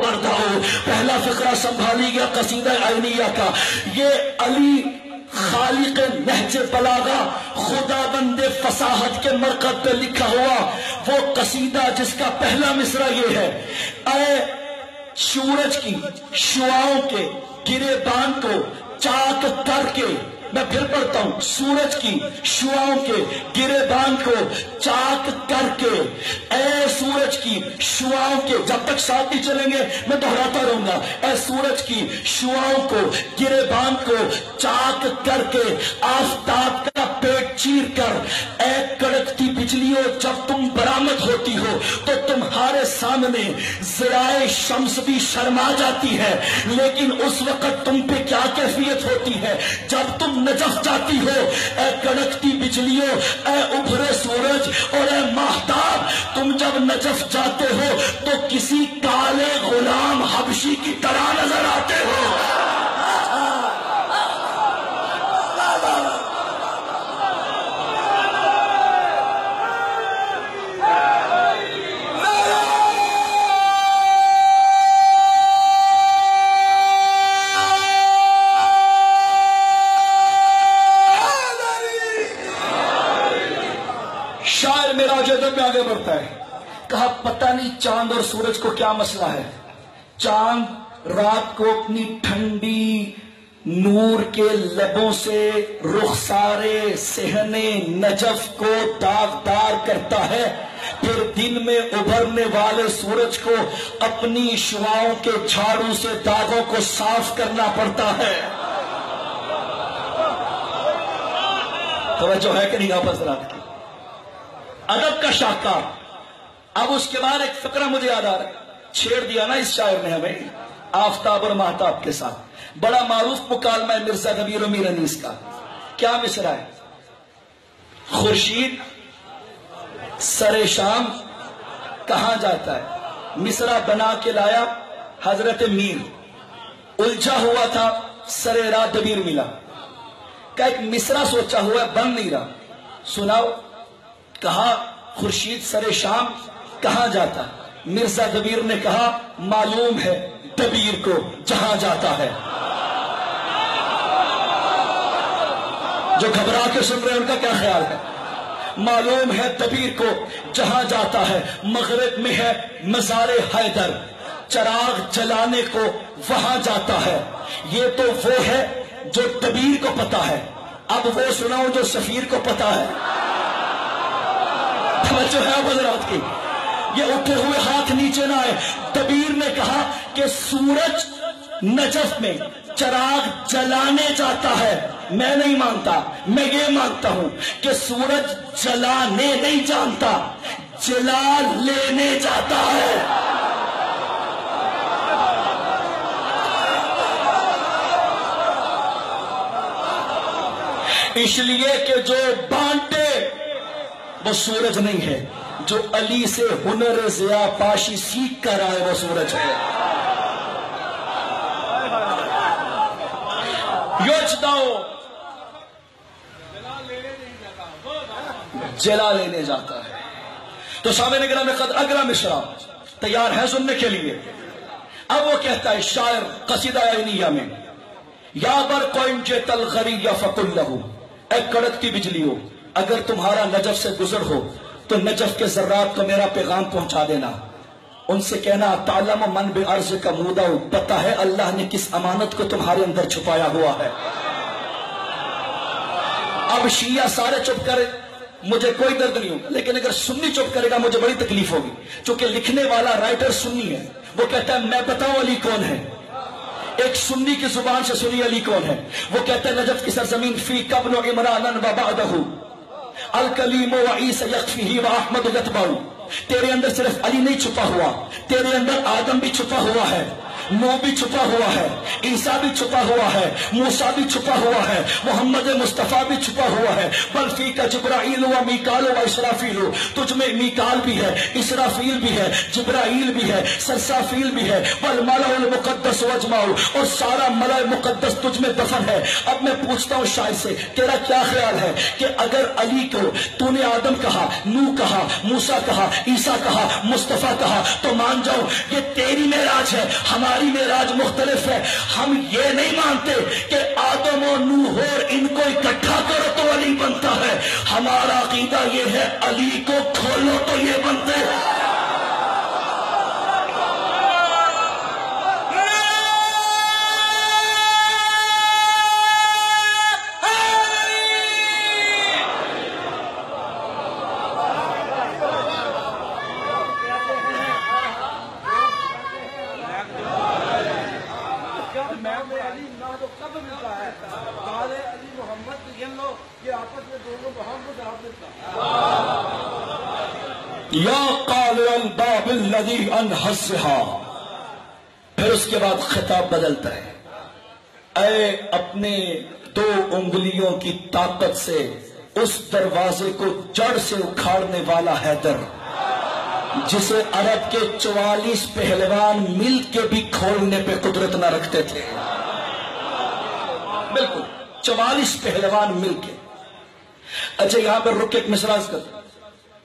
बरदाओ। पहला फिक्रा संभाली गया कसीदा आइनिया का। ये अली खालिक नहज बलागा खुदा बंदे फसाहत के मरकज पे लिखा हुआ वो कसीदा जिसका पहला मिसरा ये है, ऐ सूरज की शुआओं के गिरेबान को चाक करके, मैं फिर पढ़ता हूं, सूरज की शुआओं के गिरेबान को चाक करके, ऐ सूरज की शुआओं के, जब तक साथ ही चलेंगे मैं दोहराता रहूंगा, ऐ सूरज की शुआओं को गिरेबान को चाक करके, आफताब का पेट चीर कर, ऐ कड़कती बिजलियों जब तुम बरामद होती हो तो तुम्हारे सामने ज़राए शम्स भी शर्मा जाती है, लेकिन उस वक्त तुम पे क्या कैफियत होती है जब तुम नजफ जाती हो। ऐ कड़कती बिजलियों, ऐ उभरे सूरज और ऐ महताब, तुम जब नजफ जाते हो तो किसी काले गुलाम हबशी की तरह नजर आते हो। शायर मेरा जदब में आगे बढ़ता है, कहा पता नहीं चांद और सूरज को क्या मसला है। चांद रात को अपनी ठंडी नूर के लबों से रुखसारे सहने नजफ को दागदार करता है, फिर दिन में उभरने वाले सूरज को अपनी शुआओं के झाड़ू से दागों को साफ करना पड़ता है। तवज्जो है कि नहीं आप हज़रात की? अदब का शाहकार। अब उसके बाद एक फकरा मुझे याद आ रहा है, छेड़ दिया ना इस शायर ने हमें आफताब और महताब के साथ। बड़ा मारूफ मुकालमा है मिर्जा दबीर मीर अनीस का। क्या मिसरा है? खुर्शीद सरे शाम कहां जाता है, मिसरा बना के लाया हजरत मीर, उलझा हुआ था सरे रात दबीर मिला का एक मिसरा सोचा हुआ है, बन नहीं रहा, सुनाओ। कहा खुर्शीद सरे शाम कहां जाता, मिर्जा दबीर ने कहा मालूम है दबीर को जहां जाता है। जो घबरा के सुन रहे हैं उनका क्या ख्याल है? मालूम है दबीर को जहां जाता है, मगरिब में है मज़ारे हैदर, चराग जलाने को वहां जाता है। ये तो वो है जो दबीर को पता है, अब वो सुनाओ जो सफीर को पता है। जो है हज़रात की, ये उठे हुए हाथ नीचे ना आए। दबीर ने कहा कि सूरज नजफ में चराग जलाने जाता है। मैं नहीं मानता, मैं ये मानता हूं कि सूरज जलाने नहीं जानता, जला लेने जाता है। इसलिए कि जो बांटे वो सूरज नहीं है, जो अली से हुनर ज़िया पाशी सीख कर आए वो सूरज है। योचदाओ जला लेने जाता है। तो सामने गिरा में कद अगला मिसरा तैयार है सुनने के लिए। अब वो कहता है शायर कसीदा आइनिया में, या बर कोइन जे तलगरी या फकुल लहू, ए कड़कती बिजलियों अगर तुम्हारा नजफ से गुजर हो तो नजफ के जर्रात को मेरा पैगाम पहुंचा देना। उनसे कहना तालम मन बे अर्ज का मुदा, पता है अल्लाह ने किस अमानत को तुम्हारे अंदर छुपाया हुआ है। अब शिया सारे चुप करे, मुझे कोई दर्द नहीं होगा, लेकिन अगर सुन्नी चुप करेगा मुझे बड़ी तकलीफ होगी, क्योंकि लिखने वाला राइटर सुन्नी है। वो कहता है मैं बताऊं अली कौन है, एक सुन्नी की जुबान से सुनी अली कौन है। वो कहता है नजफ की सरजमीन फी कब्ल इमरान व बअदहु अल कलीम व ईसा यख्फीही व अहमद यतबाउ, तेरे अंदर सिर्फ अली नहीं छुपा हुआ, तेरे अंदर आदम भी छुपा हुआ है, नूह भी छुपा हुआ है, ईसा भी छुपा हुआ है, मूसा भी छुपा हुआ है, मोहम्मद मुस्तफा भी छुपा हुआ है। बल फीका जिब्राइल व मीकाल व इसराफील, तुझमें मीकाल भी है, इसराफील भी है, जिब्राइल भी है, सरसाफील भी है। वल मलाउल मुकद्दस वजमाउ, और सारा मलाए मुकद्दस तुझमें दफन है। अब मैं पूछता हूँ शायद से, तेरा क्या ख्याल है कि अगर अली को तूने आदम कहा, नूह कहा, मूसा कहा, ईसा कहा, मुस्तफा कहा, तो मान जाओ ये तेरी मेराज है, हमारी मेराज मुख्तलिफ है। हम ये नहीं मानते कि आदम और नूह और इनको इकट्ठा करो तो अली बनता है। हमारा अकीदा ये है अली को खोलो तो ये बनते हैं। या कालिल बाबिल लदी अनहस्हा, फिर उसके बाद खिताब बदलता है। ऐ अपने 2 उंगलियों की ताकत से उस दरवाजे को जड़ से उखाड़ने वाला हैदर, जिसे अरब के 44 पहलवान मिल के भी खोलने पे कुदरत न रखते थे। बिल्कुल 44 पहलवान मिल के। अच्छा, यहां पर रुक के एक मिसराज कर।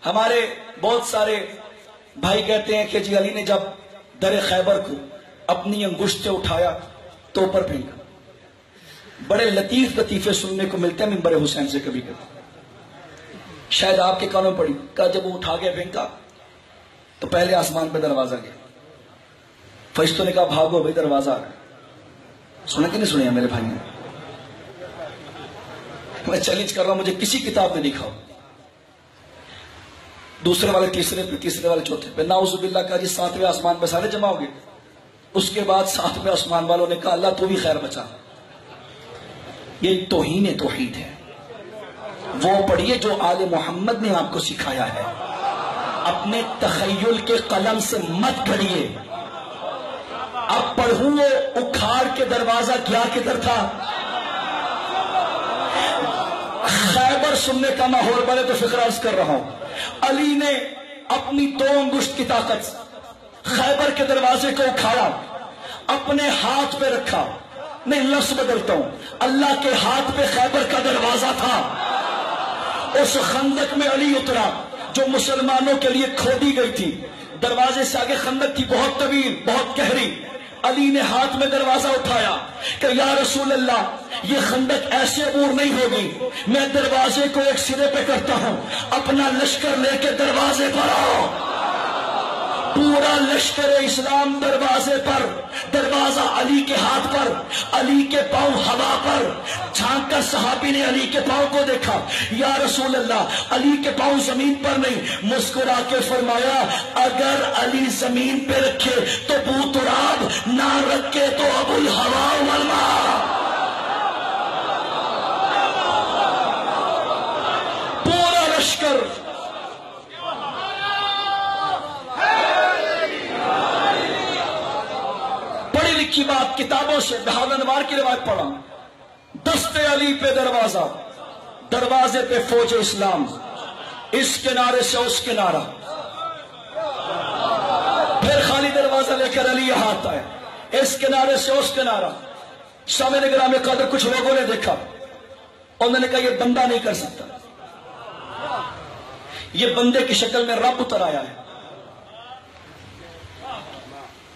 हमारे बहुत सारे भाई कहते हैं कि जी अली ने जब दर खैबर को अपनी अंगुश्त से उठाया तो ऊपर फेंका। बड़े लतीफ लतीफे सुनने को मिलते हैं मिंबर हुसैन से कभी कभी, शायद आपके कानों में पड़ी। कहा जब वो उठा के फेंका तो पहले आसमान पे दरवाजा गया, फरिश्तों ने कहा भागो भाई दरवाजा आ रहा है। सुना कि नहीं सुनिया मेरे भाई ने? मैं चैलेंज कर रहा हूं, मुझे किसी किताब में दिखाओ। दूसरे वाले तीसरे पे, तीसरे वाले चौथे पे, नाउजुबिल्लाह का जी 7वें आसमान पे सारे जमा हो गए। उसके बाद 7वें आसमान वालों ने कहा अल्लाह तू भी खैर बचा। ये तौहीन तौहीद है। वो पढ़िए जो आले मोहम्मद ने आपको सिखाया है, अपने तखय्युल के कलम से मत पढ़िए। अब पढ़ूं वो उखाड़ के दरवाजा क्या किधर था। खैबर सुनने का माहौल बने तो फिक्र अर्ज कर रहा हूं। अली ने अपनी 2 अंगुश्त की ताकत खैबर के दरवाजे को उखाड़ा, अपने हाथ पे रखा। नहीं, लफ्ज बदलता हूं, अल्लाह के हाथ पे खैबर का दरवाजा था। उस खंदक में अली उतरा जो मुसलमानों के लिए खोदी गई थी। दरवाजे से आगे खंदक थी, बहुत तवील, बहुत गहरी। अली ने हाथ में दरवाजा उठाया कि या रसूल अल्लाह, ये खंदक ऐसे अबूर नहीं होगी। मैं दरवाजे को एक सिरे पे करता हूं, अपना लश्कर लेके दरवाजे पर आओ। पूरा लश्कर इस्लाम दरवाजे पर, दरवाजा अली के हाथ पर, अली के पांव हवा पर। झांक कर सहाबी ने अली के पांव को देखा। या रसूल अल्लाह, अली के पांव जमीन पर नहीं। मुस्कुरा के फरमाया अगर अली जमीन पे रखे तो बू तुराब, ना रखे तो अबुल हवा वल्मा। पूरा लश्कर की बात किताबों से बहादुर की रिवायत पढ़ा। दस्ते अली पे दरवाजा, दरवाजे पे फौज इस्लाम, इस किनारे से उस किनारा। फिर खाली दरवाजा लेकर अली यहां आता है, इस किनारे से उस किनारा। सामने निगरान में कदर कुछ लोगों ने देखा, उन्होंने कहा यह बंदा नहीं कर सकता, यह बंदे की शक्ल में रब उतर आया है।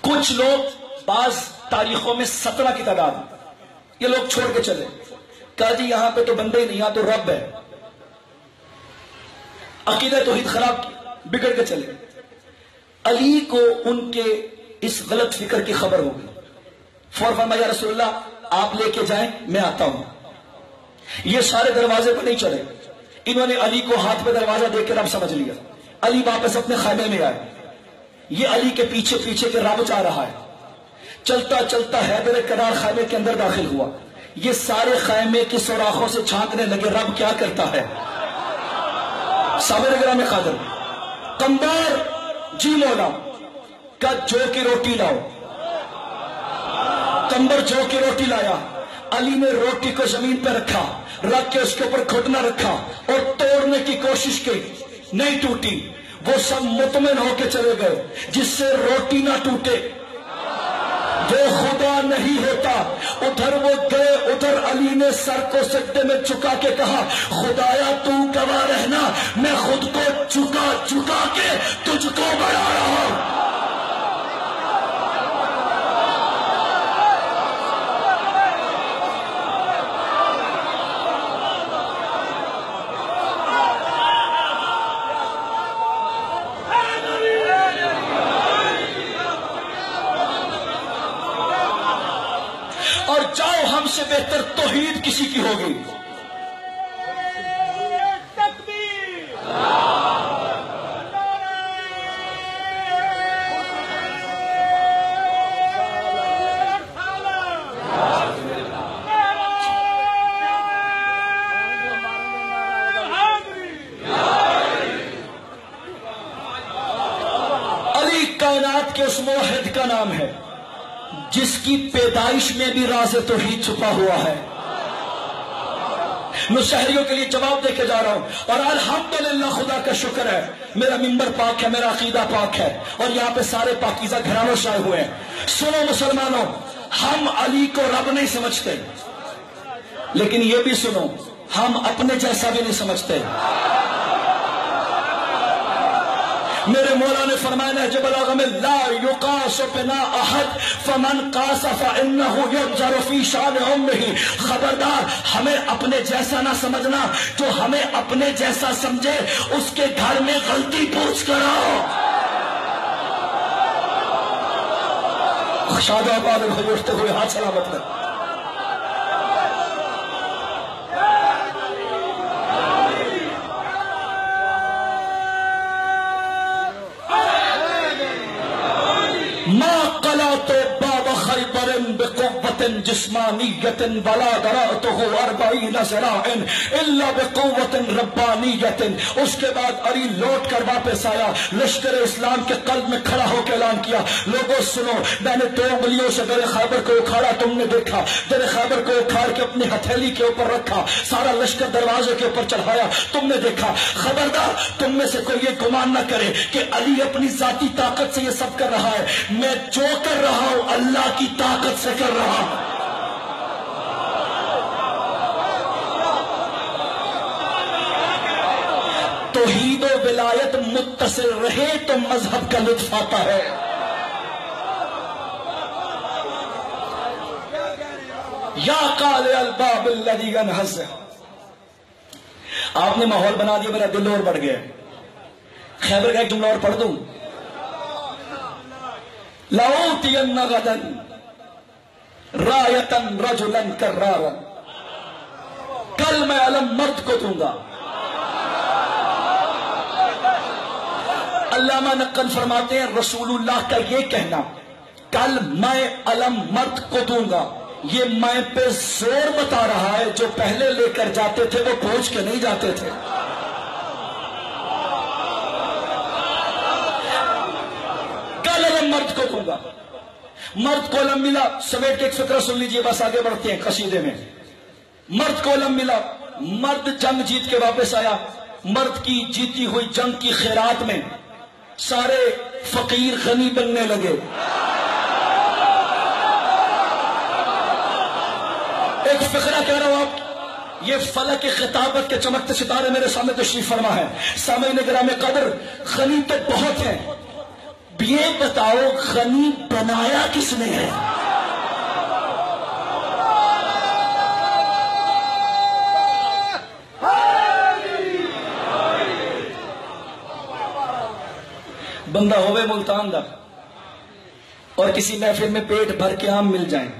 कुछ लोग बाज तारीखों में 17 की तादाद, ये लोग छोड़ के चले। कहा जी यहां पे तो बंदे ही नहीं, यहां तो रब है। अकीदा तौहीद खराब, बिगड़ के चले। अली को उनके इस गलत फिक्र की खबर हो गई। फौरन फरमाया रसूलुल्लाह आप लेके जाएं, मैं आता हूं। ये सारे दरवाजे पर नहीं चले, इन्होंने अली को हाथ में दरवाजा देकर अब समझ लिया। अली वापस अपने खाने में आए, ये अली के पीछे पीछे के रावच आ रहा है। चलता चलता हैदर करार खाने के अंदर दाखिल हुआ। ये सारे खैमे की सुराखों से झांकने लगे रब क्या करता है। साबिर ग्राम खादर कंबार जी मौला का जो की रोटी लाओ। कंबर जो की रोटी लाया, अली ने रोटी को जमीन पर रखा, रख के उसके ऊपर घुटना रखा और तोड़ने की कोशिश की, नहीं टूटी। वो सब मुतमिन होके चले गए, जिससे रोटी ना टूटे वो खुदा नहीं होता। उधर वो गए, उधर अली ने सर को सजदे में झुका के कहा, खुदाया तू गवाह रहना, मैं खुद को झुका झुका के तुझको बढ़ा रहा हूं। और जाओ, हमसे बेहतर तौहीद किसी की होगी। अली कायनात के उस मुवहिद का नाम है जिसकी पैदाइश में भी राज़ तौहीद छुपा हुआ है। मैं शहरियों के लिए जवाब देके जा रहा हूं, और अल्हम्दुलिल्लाह खुदा का शुक्र है, मेरा मिंबर पाक है, मेरा अकीदा पाक है, और यहां पे सारे पाकीज़ा घरानों से आए हुए हैं। सुनो मुसलमानों, हम अली को रब नहीं समझते, लेकिन ये भी सुनो, हम अपने जैसा भी नहीं समझते। मेरे मौला ने फरमाया है जब बलागा में, ला युकासु बिना अहद फमन कासा फइन्नहु युजर फी शान उम्मिही। खबरदार, हमें अपने जैसा ना समझना, जो हमें अपने जैसा समझे उसके घर में गलती पूछ कराओ। शादाबाद उठते हुए हाथ सलामत कर। मा कला तो बाबा खैबरन बिकुव्वतिन जिस्मानियतिन वला दरातहु अर्बईन ज़राइन इल्ला बिकुव्वतिन रब्बानियतिन। उसके बाद अली लौट कर वापस आया, लश्कर इस्लाम के कल्ब में खड़ा होकर ऐलान किया, लोगों सुनो, मैंने 2 उंगलियों से दर खैबर को उखाड़ा, तुमने देखा, दर खैबर को उखाड़ के अपनी हथेली के ऊपर रखा, सारा लश्कर दरवाजे के ऊपर चढ़ाया, तुमने देखा। खबरदार, तुम में से कोई ये गुमान न करे कि अली अपनी जाती ताकत से ये सब कर रहा है। मैं जो कर रहा हूं अल्लाह की ताकत से कर रहा हूं। तौहीद और विलायत मुत्तसिल रहे तो मजहब का लुत्फ आता है। या काले अलबाब अल्लज़ी अनहज़। आपने माहौल बना दिया, मेरा दिल और बढ़ गया। खैबर का एक जुमला और पढ़ दूं, लाऊतियन्न गदन रायतन रजुलन कर्रारन। कल मैं अलम मर्द को दूंगा। अल्लामा नक्कल फरमाते हैं, रसूलुल्लाह का ये कहना, कल मैं अलम मर्द को दूंगा, ये मैं पे जोर बता रहा है, जो पहले लेकर जाते थे वो पहुंच के नहीं जाते थे। कल अलम मर्द को दूंगा। मर्द को अलम मिला, समेट के एक फिक्र सुन लीजिए, बस आगे बढ़ते हैं कसीदे में। मर्द को अलम मिला, मर्द जंग जीत के वापस आया। मर्द की जीती हुई जंग की खैरात में सारे फकीर गनी बनने लगे। एक फिक्रा कह रहा हूं, आप ये फलक के खिताबत के चमकते सितारे मेरे सामने तशरीफ फरमा है। सामईन गिरामे कदर, गनी तो बहुत है, ये बताओ गनी बनाया किसने है? बंदा होवे मुल्तान दा और किसी महफिल में पेट भर के आम मिल जाए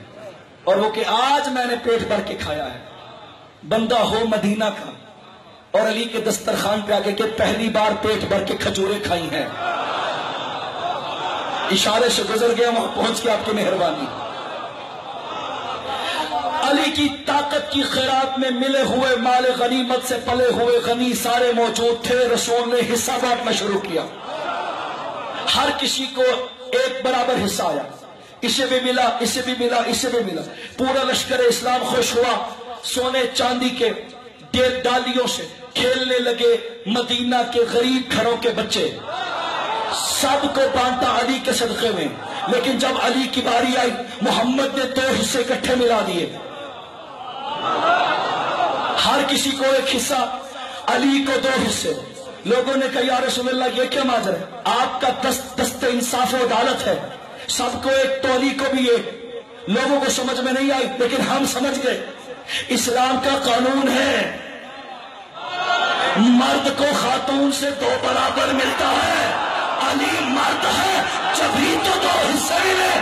और वो कि आज मैंने पेट भर के खाया है। बंदा हो मदीना का और अली के दस्तरखान पे आके के पहली बार पेट भर के खजूरें खाई हैं, इशारे से गुजर गया, वहां पहुंच के आपकी मेहरबानी। अली की ताकत की खैरात में मिले हुए माल गनीमत से पले हुए गनी सारे मौजूद थे। रसूल ने हिस्सा बांटना शुरू किया, हर किसी को एक बराबर हिस्सा आया। اسے بھی ملا، اسے بھی ملا، اسے بھی ملا. پورا لشکر اسلام خوش ہوا. سونے چاندی کے ڈالیوں سے کھیلنے لگے مدینہ کے غریب گھروں کے بچے. سب کو بانٹا علی کے صدقے میں. لیکن جب علی کی باری آئی محمد نے 2 حصے اکٹھے ملا دیے. ہر کسی کو ایک حصہ، علی کو 2 حصے. لوگوں نے کہا یا رسول اللہ یہ کیا ماجرا ہے؟ آپ کا دست انصاف و عدالت ہے، سب کو ایک تولی کو بھی ایک. لوگوں کو سمجھ میں نہیں آئی لیکن ہم سمجھ گئے. اسلام کا قانون ہے مرد کو خاتون سے 2 برابر ملتا ہے. علی مرد ہے جبھی تو 2 حصے ملے.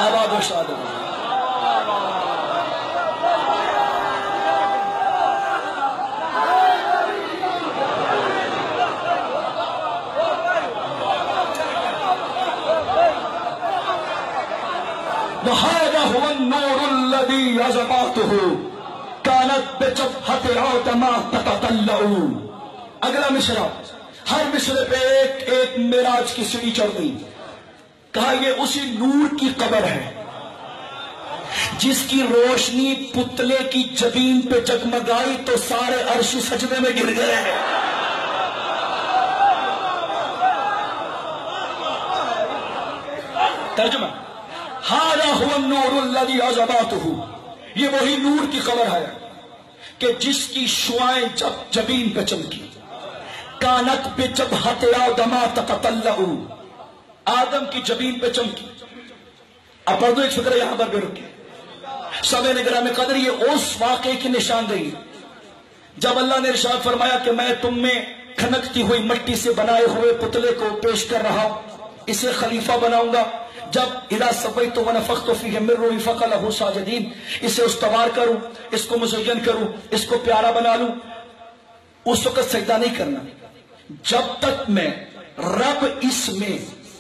آباد و شاد. وَهَذَا هُوَ النُّورُ الَّذِي أَزْبَعْتُهُ كَانَتْ بِجَبْهَةِ آدَمَ تَتَطَلَّعُ. اگلا مصرع، ہر مصرع پہ ایک معراج کی سیڑھی چڑھ گئی. کہا یہ اسی نور کی قبر ہے جس کی روشنی پتلے کی جبین پہ جگمگائی تو سارے عرش سجدے میں گر گئے. ترجمہ هَذَا هُوَ النُّورُ الَّذِي أَزْبَعْتُهُ. یہ وہی نور کی قبر ہے کہ جس کی شعائیں جب جبین پہ چمکی. کانت بِجَبْهَةِ آدَمَ تَتَطَلَّعُ. آدم کی جبین پہ چمکی. اب پڑھ دو ایک فکر یہاں پر بھی رکے. سامع نگراں قدر یہ اس واقعے کی نشاندہی جب اللہ نے ارشاد فرمایا کہ میں تم میں کھنکتی ہوئی مٹی سے بنائے ہوئے پتلے کو پیش کر رہا ہوں، اسے خلیفہ بناؤں گا. جب اذا صفیت ونفخت فیہ من روحی فقعوا لہ ساجدین، اسے استوار کروں، اس کو مزین کروں، اس کو پیارا بنا لوں، اس وقت سجدہ نہیں کرنا جب تک میں رب اس میں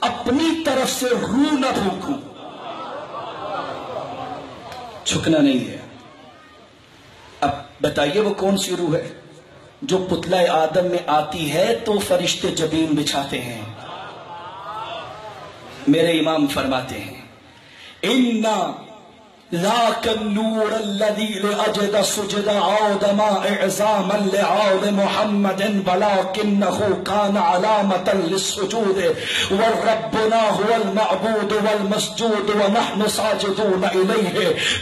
اپنی طرف سے روح نہ پھونکوں. جھکنا نہیں ہے. اب بتائیے وہ کون سی روح ہے جو پتلہ آدم میں آتی ہے تو فرشتے جبین بچھاتے ہیں. میرے امام فرماتے ہیں اِنَّا ذَاكَ النُّورَ الَّذِي لِأَجْدَ سُجْدَ آدَمَ إِعْزَامًا لِعَوْدِ مُحَمَّدٍ وَلَكِنَّهُ كَانَ عَلَامَةً لِلسُّجُودِ وَرَبُّنَا هُوَ الْمَعْبُودُ وَالْمَسْجُودُ وَنَحْنُ سَاجِدُونَ إِلَيْهِ.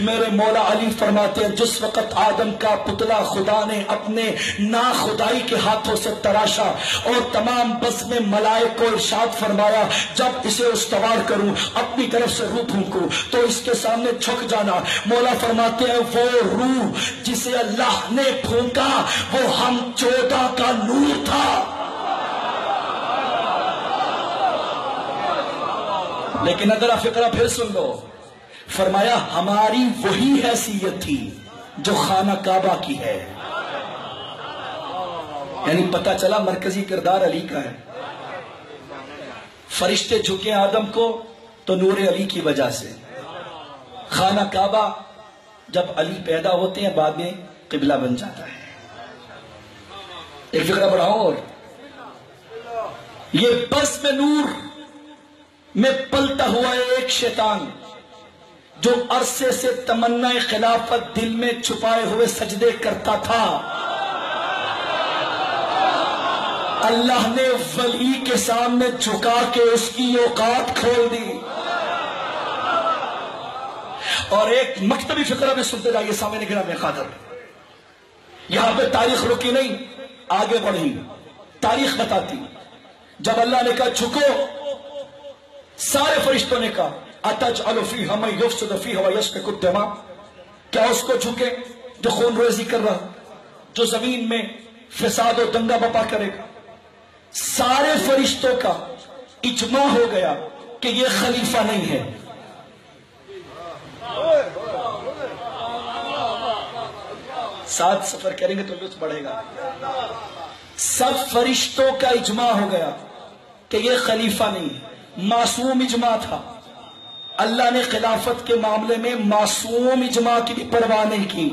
میرے مولا علی فرماتے ہیں جس وقت آدم کا پتلا خدا نے اپنے ناخدائی کے ہاتھوں سے تراشا اور تمام بزم ملائک کو ارشاد فرمایا جب اسے استوار کروں اپنی طرف سے روح پھونکوں تو اس کے سامنے جھک جانا. مولا فرماتے ہیں وہ روح جسے اللہ نے پھونکا وہ ہم 14 کا نور تھا. لیکن اگر فقرہ پھر سن لو، فرمایا ہماری وہی حیثیت تھی جو خانہ کعبہ کی ہے. یعنی پتہ چلا مرکزی کردار علی کا ہے. فرشتے جھکے آدم کو تو نور علی کی وجہ سے. خانہ کعبہ جب علی پیدا ہوتے ہیں بعد میں قبلہ بن جاتا ہے. ایک فکرہ بڑھاؤں اور یہ بس میں نور میں پلتا ہوا ایک شیطان جو عرصے سے تمنا خلافت دل میں چھپائے ہوئے سجدے کرتا تھا، اللہ نے ولی کے سامنے جھکا کے اس کی اوقات کھول دی. اور ایک مکتبی فکرہ میں سنتے جائیے سامنے نگراں میں خاطر. یہاں پہ تاریخ رکی نہیں، آگے بڑھی. تاریخ بتاتی جب اللہ نے کہا جھکو، سارے فرشتوں نے کہا اتجعل فیہا من یفسد فیہا ویسفک الدماء، کیا اس کو جھکے جو خون ریزی کر رہا، جو زمین میں فساد و دنگا بپا کرے گا. سارے فرشتوں کا اجماع ہو گیا کہ یہ خلیفہ نہیں ہے. ساتھ سفر کریں گے تو لطف بڑھے گا. سب فرشتوں کا اجماع ہو گیا کہ یہ خلیفہ نہیں ہے. معصوم اجماع تھا. اللہ نے خلافت کے معاملے میں معصوم اجماع کی بھی پرواہ نہیں کی.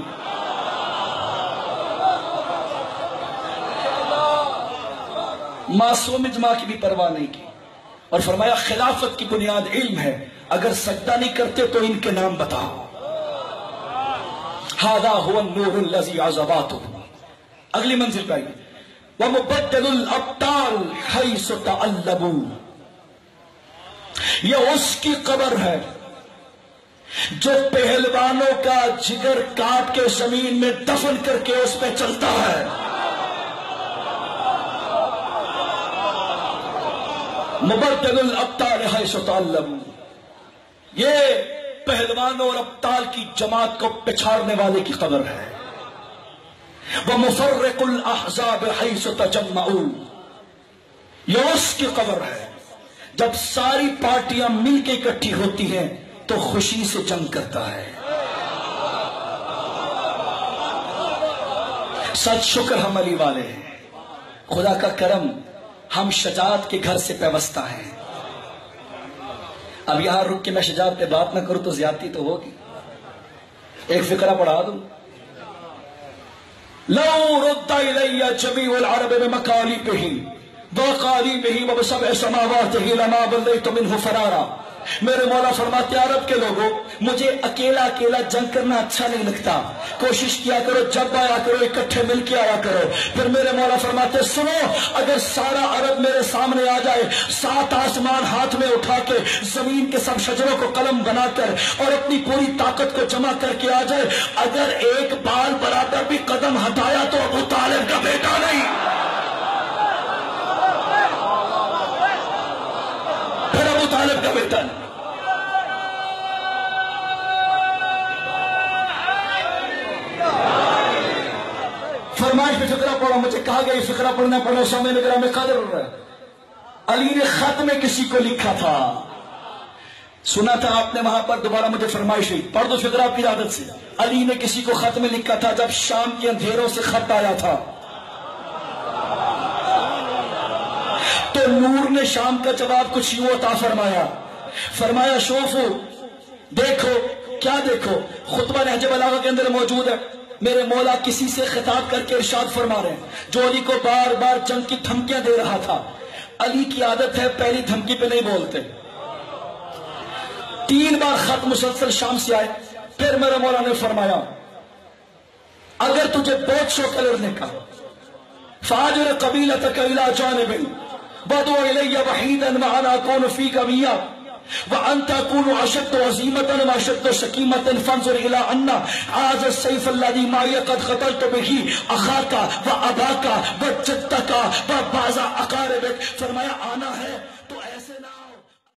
معصوم اجماع کی بھی پرواہ نہیں کی. اور فرمایا خلافت کی بنیاد علم ہے، اگر سجدہ نہیں کرتے تو ان کے نام بتاؤ۔ هذا هو النور الذي عزباته۔ اگلی منزل پہ آئیے، وَمُبَدَّلُ الْأَبْطَالِ حَيْثُ تَعَلَّمُوا۔ یہ اس کی قبر ہے جو پہلوانوں کا جگر کاٹ کے زمین میں دفن کر کے اس پہ چلتا ہے۔ مبدل الابطال حیث تعلموا، یہ پہلوانوں اور ابطال کی جماعت کو پچھاڑنے والے کی قبر ہے۔ ومفرق الاحزاب حیث تجمعوا، یہ اس کی قبر ہے جب ساری پارٹیاں مل کے اکٹھی ہوتی ہیں تو خوشی سے جنگ کرتا ہے۔ سچ شکر ہم علی والے ہیں، خدا کا کرم ہم شجاعت کے گھر سے پیوستہ ہیں۔ اب یہاں رک کے میں شجاعت پہ بات نہ کروں تو زیادتی تو ہوگی، ایک فقرہ پڑھا دوں۔ لو رد الی جمیع العرب بمقالبہ وقالیبہ وبسبع سماواتہ لما بلیت منہ فرارا۔ میرے مولا فرماتے عرب کے لوگوں، مجھے اکیلا اکیلا جنگ کرنا اچھا نہیں لگتا، کوشش کیا کرو جب آیا کرو اکٹھے مل کے آیا کرو۔ پھر میرے مولا فرماتے سنو، اگر سارا عرب میرے سامنے آ جائے، 7 آسمان ہاتھ میں اٹھا کے زمین کے سب شجروں کو قلم بنا کر اور اپنی پوری طاقت کو جمع کر کے آ جائے، اگر ایک بال برابر بھی قدم ہٹایا تو ابو طالب کا بیٹا نہیں، پھر ابو طالب کا بیٹا نہیں۔ فرمائش پہ فقرہ پڑھا، مجھے کہا گیا یہ فقرہ پڑھنا پڑھنا سامنے نگرہ میں قدر ہو رہا ہے۔ علی نے خط میں کسی کو لکھا تھا، سنا تھا آپ نے وہاں پر، دوبارہ مجھے فرمائش ہوئی، پڑھ دو فقرہ آپ کی عادت سے۔ علی نے کسی کو خط میں لکھا تھا جب شام کے اندھیروں سے خط آیا تھا تو نور نے شام کا جواب کچھ یوں عطا فرمایا، فرمایا شوفو، دیکھو کیا دیکھو، خطبہ نہج بلاغہ کے اندر موجود ہے، میرے مولا کسی سے خطاب کر کے ارشاد فرما رہے ہیں جو علی کو بار بار جنگ کی دھمکیاں دے رہا تھا۔ علی کی عادت ہے پہلی دھمکی پہ نہیں بولتے، 3 بار خط مسلسل شام سے آئے، پھر میرے مولا نے فرمایا اگر تجھے بہت شوق ہے لڑنے کا، فاجر قبیلتک الی جانب بدو الی وحیدا وانا اکون فیک ویا وانت تكون اشد عزیمة واشد شکیمة فانظر الى ان هذا السيف الذي معي قد قتلت به اخاك واباك وجدك وبعض اقاربك۔ فرمایا آنا ہے